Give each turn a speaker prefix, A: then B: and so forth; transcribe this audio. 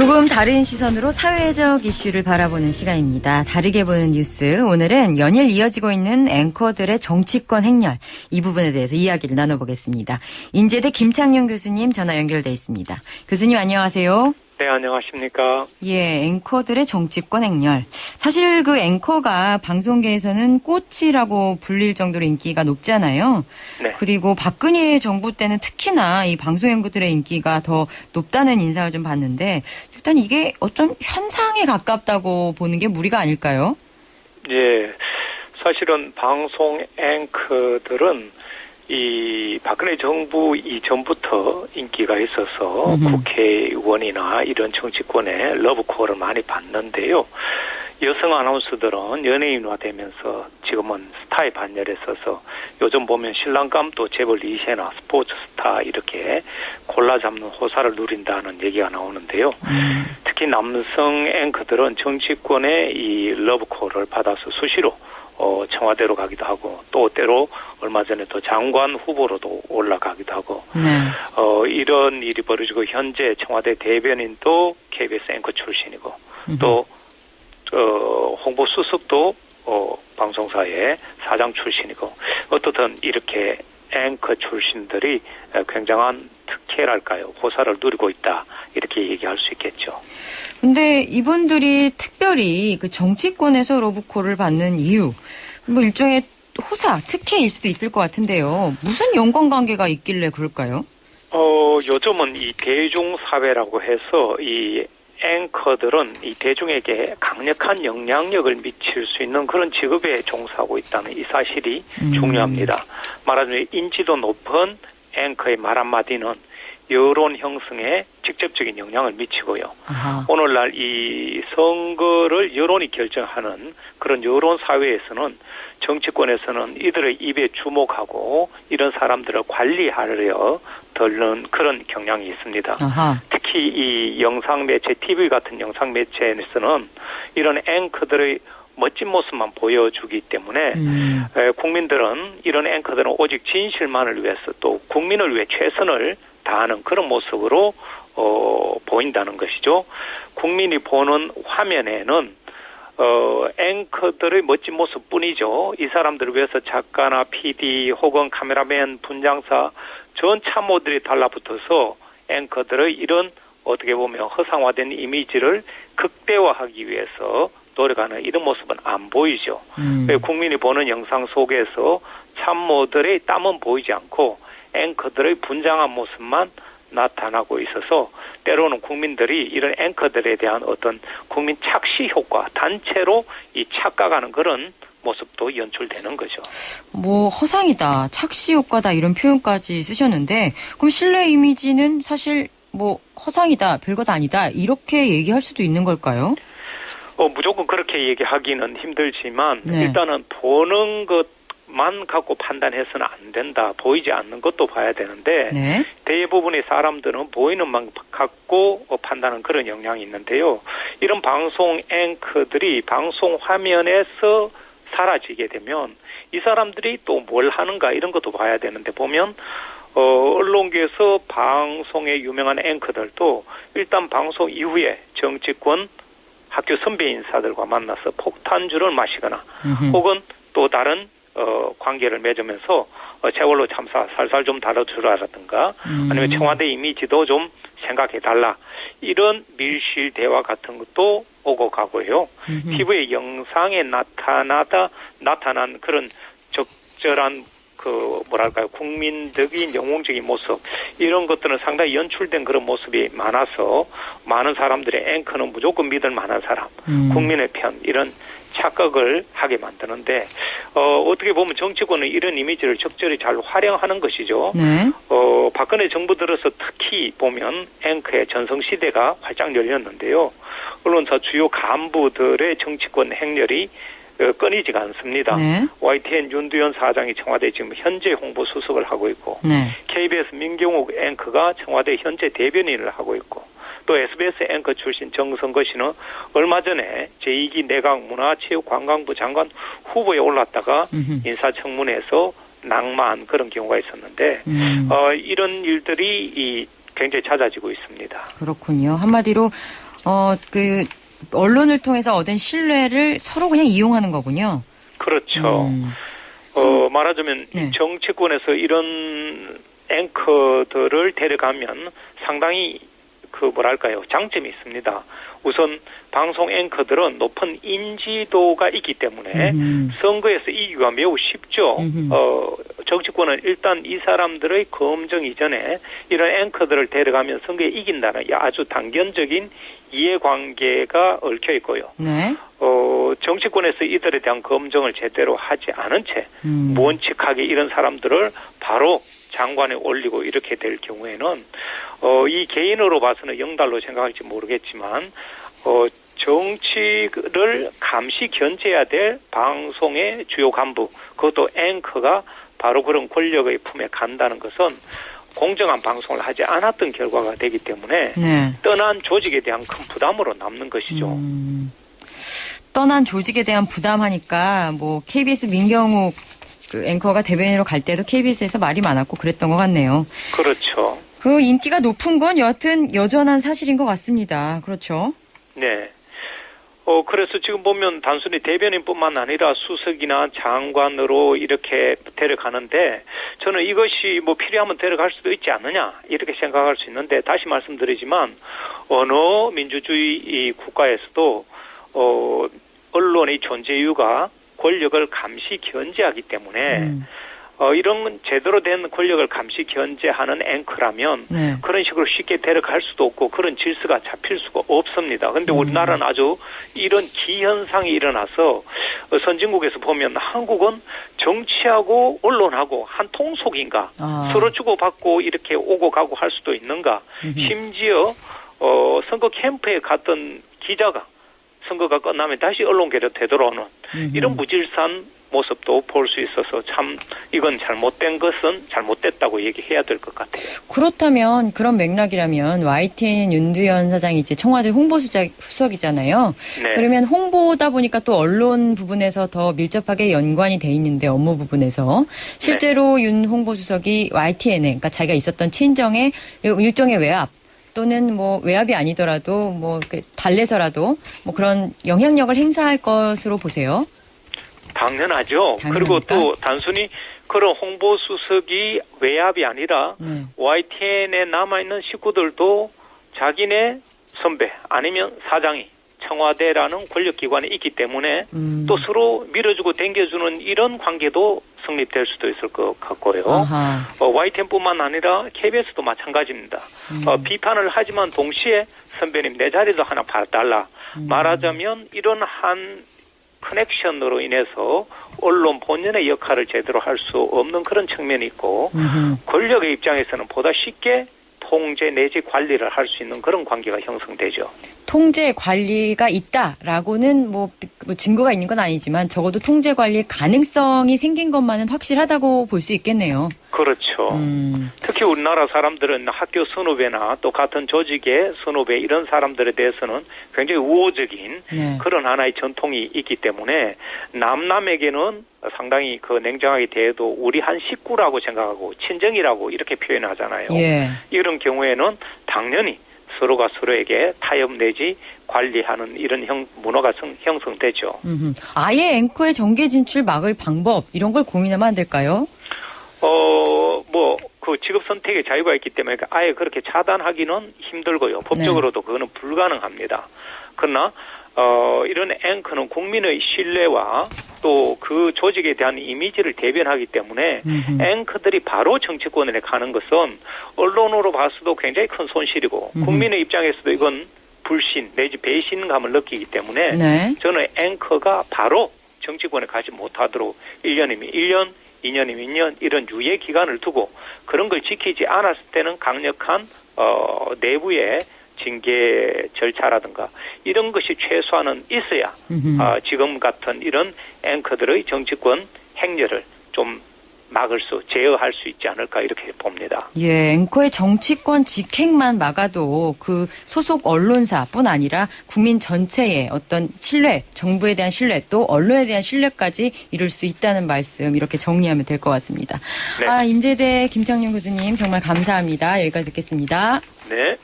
A: 조금 다른 시선으로 사회적 이슈를 바라보는 시간입니다. 다르게 보는 뉴스. 오늘은 연일 이어지고 있는 앵커들의 정치권 행렬. 이 부분에 대해서 이야기를 나눠보겠습니다. 인제대 김창룡 교수님 전화 연결돼 있습니다. 교수님 안녕하세요.
B: 네, 안녕하십니까.
A: 예, 앵커들의 정치권 행렬. 사실 그 앵커가 방송계에서는 꽃이라고 불릴 정도로 인기가 높잖아요.
B: 네.
A: 그리고 박근혜 정부 때는 특히나 이 방송 앵커들의 인기가 더 높다는 인상을 좀 받는데 일단 이게 어떤 현상에 가깝다고 보는 게 무리가 아닐까요?
B: 예, 사실은 방송 앵커들은 이 박근혜 정부 이전부터 인기가 있어서 국회의원이나 이런 정치권에 러브콜을 많이 받는데요. 여성 아나운서들은 연예인화되면서 지금은 스타의 반열에 서서 요즘 보면 신랑감도 재벌 2세나 스포츠 스타 이렇게 골라잡는 호사를 누린다는 얘기가 나오는데요. 특히 남성 앵커들은 정치권의 이 러브콜을 받아서 수시로 청와대로 가기도 하고 또 때로 얼마 전에 또 장관 후보로도 올라가기도 하고 이런 일이 벌어지고 현재 청와대 대변인도 KBS 앵커 출신이고 또 홍보 수석도 방송사의 사장 출신이고 어떻든 이렇게 앵커 출신들이 굉장한 특혜랄까요? 호사를 누리고 있다. 이렇게 얘기할 수 있겠죠.
A: 근데 이분들이 특별히 그 정치권에서 러브콜을 받는 이유, 뭐 일종의 호사, 특혜일 수도 있을 것 같은데요. 무슨 연관관계가 있길래 그럴까요?
B: 요즘은 이 대중사회라고 해서 이 앵커들은 이 대중에게 강력한 영향력을 미칠 수 있는 그런 직업에 종사하고 있다는 이 사실이 중요합니다. 말하자면 인지도 높은 앵커의 말 한마디는 여론 형성에 직접적인 영향을 미치고요. 아하. 오늘날 이 선거를 여론이 결정하는 그런 여론 사회에서는 정치권에서는 이들의 입에 주목하고 이런 사람들을 관리하려 들는 그런 경향이 있습니다. 아하. 특히 이 영상매체, TV 같은 영상매체에서는 이런 앵커들의 멋진 모습만 보여주기 때문에 국민들은 이런 앵커들은 오직 진실만을 위해서 또 국민을 위해 최선을 다하는 그런 모습으로 보인다는 것이죠. 국민이 보는 화면에는 앵커들의 멋진 모습뿐이죠. 이 사람들을 위해서 작가나 PD 혹은 카메라맨, 분장사 전 참모들이 달라붙어서 앵커들의 이런 어떻게 보면 허상화된 이미지를 극대화하기 위해서 노력하는 이런 모습은 안 보이죠. 국민이 보는 영상 속에서 참모들의 땀은 보이지 않고 앵커들의 분장한 모습만 나타나고 있어서 때로는 국민들이 이런 앵커들에 대한 어떤 국민 착시 효과, 단체로 이 착각하는 그런 모습도 연출되는 거죠.
A: 뭐 허상이다, 착시 효과다 이런 표현까지 쓰셨는데 그럼 신뢰 이미지는 사실 뭐 허상이다, 별것 아니다 이렇게 얘기할 수도 있는 걸까요?
B: 무조건 그렇게 얘기하기는 힘들지만 일단은 보는 것만 갖고 판단해서는 안 된다. 보이지 않는 것도 봐야 되는데 대부분의 사람들은 보이는 만 갖고 판단하는 그런 영향이 있는데요. 이런 방송 앵커들이 방송 화면에서 사라지게 되면 이 사람들이 또 뭘 하는가 이런 것도 봐야 되는데 보면 언론계에서 방송의 유명한 앵커들도 일단 방송 이후에 정치권 학교 선배 인사들과 만나서 폭탄주를 마시거나 혹은 또 다른 관계를 맺으면서 세월호 참사 살살 좀 다뤄주라라든가 아니면 청와대 이미지도 좀 생각해달라 이런 밀실 대화 같은 것도 오고 가고요. TV의 영상에 나타난 그런 적절한 국민적인 영웅적인 모습 이런 것들은 상당히 연출된 그런 모습이 많아서 많은 사람들의 앵커는 무조건 믿을 만한 사람, 국민의 편 이런 착각을 하게 만드는데 어떻게 보면 정치권은 이런 이미지를 적절히 잘 활용하는 것이죠. 박근혜 정부 들어서 특히 보면 앵커의 전성시대가 활짝 열렸는데요. 언론사 주요 간부들의 정치권 행렬이 끊이지가 않습니다. YTN 윤두현 사장이 청와대 지금 현재 홍보 수석을 하고 있고 KBS 민경욱 앵커가 청와대 현재 대변인을 하고 있고 또 SBS 앵커 출신 정성거 씨는 얼마 전에 제2기 내각 문화체육관광부 장관 후보에 올랐다가 인사청문회에서 낙마한 그런 경우가 있었는데 이런 일들이 굉장히 잦아지고 있습니다.
A: 그렇군요. 한마디로 언론을 통해서 얻은 신뢰를 서로 그냥 이용하는 거군요.
B: 그렇죠. 말하자면
A: 네.
B: 정치권에서 이런 앵커들을 데려가면 상당히 장점이 있습니다. 우선 방송 앵커들은 높은 인지도가 있기 때문에 선거에서 이기기가 매우 쉽죠. 정치권은 일단 이 사람들의 검증 이전에 이런 앵커들을 데려가면 선거에 이긴다는 아주 단견적인 이해관계가 얽혀 있고요.
A: 네.
B: 정치권에서 이들에 대한 검증을 제대로 하지 않은 채 무언칙하게 이런 사람들을 바로 장관에 올리고 이렇게 될 경우에는 이 개인으로 봐서는 영달로 생각할지 모르겠지만 정치를 감시 견제해야 될 방송의 주요 간부, 그것도 앵커가 바로 그런 권력의 품에 간다는 것은 공정한 방송을 하지 않았던 결과가 되기 때문에
A: 네.
B: 떠난 조직에 대한 큰 부담으로 남는 것이죠.
A: 떠난 조직에 대한 부담하니까 KBS 민경욱 앵커가 대변인으로 갈 때도 KBS에서 말이 많았고 그랬던 것 같네요.
B: 그렇죠.
A: 그 인기가 높은 건 여하튼 여전한 사실인 것 같습니다. 그렇죠?
B: 네. 그래서 지금 보면 단순히 대변인뿐만 아니라 수석이나 장관으로 이렇게 데려가는데 저는 이것이 필요하면 데려갈 수도 있지 않느냐 이렇게 생각할 수 있는데 다시 말씀드리지만 어느 민주주의 국가에서도 언론의 존재 이유가 권력을 감시 견제하기 때문에 이런 제대로 된 권력을 감시 견제하는 앵커라면
A: 네.
B: 그런 식으로 쉽게 데려갈 수도 없고 그런 질서가 잡힐 수가 없습니다. 그런데 우리나라는 아주 이런 기현상이 일어나서 선진국에서 보면 한국은 정치하고 언론하고 한 통속인가 서로 주고받고 이렇게 오고 가고 할 수도 있는가 심지어 선거 캠프에 갔던 기자가 선거가 끝나면 다시 언론계로 되돌아오는 이런 무질서한 모습도 볼 수 있어서 참 이건 잘못된 것은 잘못됐다고 얘기해야 될 것 같아요.
A: 그렇다면 그런 맥락이라면 YTN 윤두현 사장이 이제 청와대 홍보수석이잖아요.
B: 네.
A: 그러면 홍보다 보니까 또 언론 부분에서 더 밀접하게 연관이 돼 있는데 업무 부분에서 실제로
B: 네.
A: 윤 홍보수석이 YTN에 그러니까 자기가 있었던 친정의 일종의 외압 또는 외압이 아니더라도 달래서라도 그런 영향력을 행사할 것으로 보세요.
B: 당연하죠. 그리고 또 단순히 그런 홍보수석이 외압이 아니라 YTN에 남아있는 식구들도 자기네 선배 아니면 사장이 청와대라는 권력기관에 있기 때문에 또 서로 밀어주고 당겨주는 이런 관계도 성립될 수도 있을 것 같고요. YTN뿐만 아니라 KBS도 마찬가지입니다. 비판을 하지만 동시에 선배님 내 자리도 하나 봐달라. 말하자면 이런 한 커넥션으로 인해서 언론 본연의 역할을 제대로 할 수 없는 그런 측면이 있고 권력의 입장에서는 보다 쉽게 통제 내지 관리를 할 수 있는 그런 관계가 형성되죠.
A: 통제 관리가 있다라고는 증거가 있는 건 아니지만 적어도 통제 관리의 가능성이 생긴 것만은 확실하다고 볼 수 있겠네요.
B: 그렇죠. 특히 우리나라 사람들은 학교 선후배나 또 같은 조직의 선후배 이런 사람들에 대해서는 굉장히 우호적인 그런 하나의 전통이 있기 때문에 남에게는 상당히 냉정하게 대해도 우리 한 식구라고 생각하고 친정이라고 이렇게 표현하잖아요.
A: 예.
B: 이런 경우에는 당연히 서로가 서로에게 타협 내지 관리하는 이런 문화가 형성되죠.
A: 아예 앵커의 정계 진출 막을 방법 이런 걸 고민하면 안 될까요?
B: 그 직업 선택의 자유가 있기 때문에 아예 그렇게 차단하기는 힘들고요. 법적으로도 그거는 불가능합니다. 그러나 이런 앵커는 국민의 신뢰와 또 그 조직에 대한 이미지를 대변하기 때문에 앵커들이 바로 정치권에 가는 것은 언론으로 봐서도 굉장히 큰 손실이고 국민의 입장에서도 이건 불신 내지 배신감을 느끼기 때문에 저는 앵커가 바로 정치권에 가지 못하도록 1년이면 1년, 2년이면 2년 이런 유예 기간을 두고 그런 걸 지키지 않았을 때는 강력한 내부의 징계 절차라든가 이런 것이 최소한은 있어야 지금 같은 이런 앵커들의 정치권 행렬을 좀 제어할 수 있지 않을까 이렇게 봅니다.
A: 예, 앵커의 정치권 직행만 막아도 그 소속 언론사뿐 아니라 국민 전체의 어떤 신뢰, 정부에 대한 신뢰 또 언론에 대한 신뢰까지 이룰 수 있다는 말씀 이렇게 정리하면 될 것 같습니다.
B: 네.
A: 인제대 김창룡 교수님 정말 감사합니다. 여기까지 듣겠습니다.
B: 네.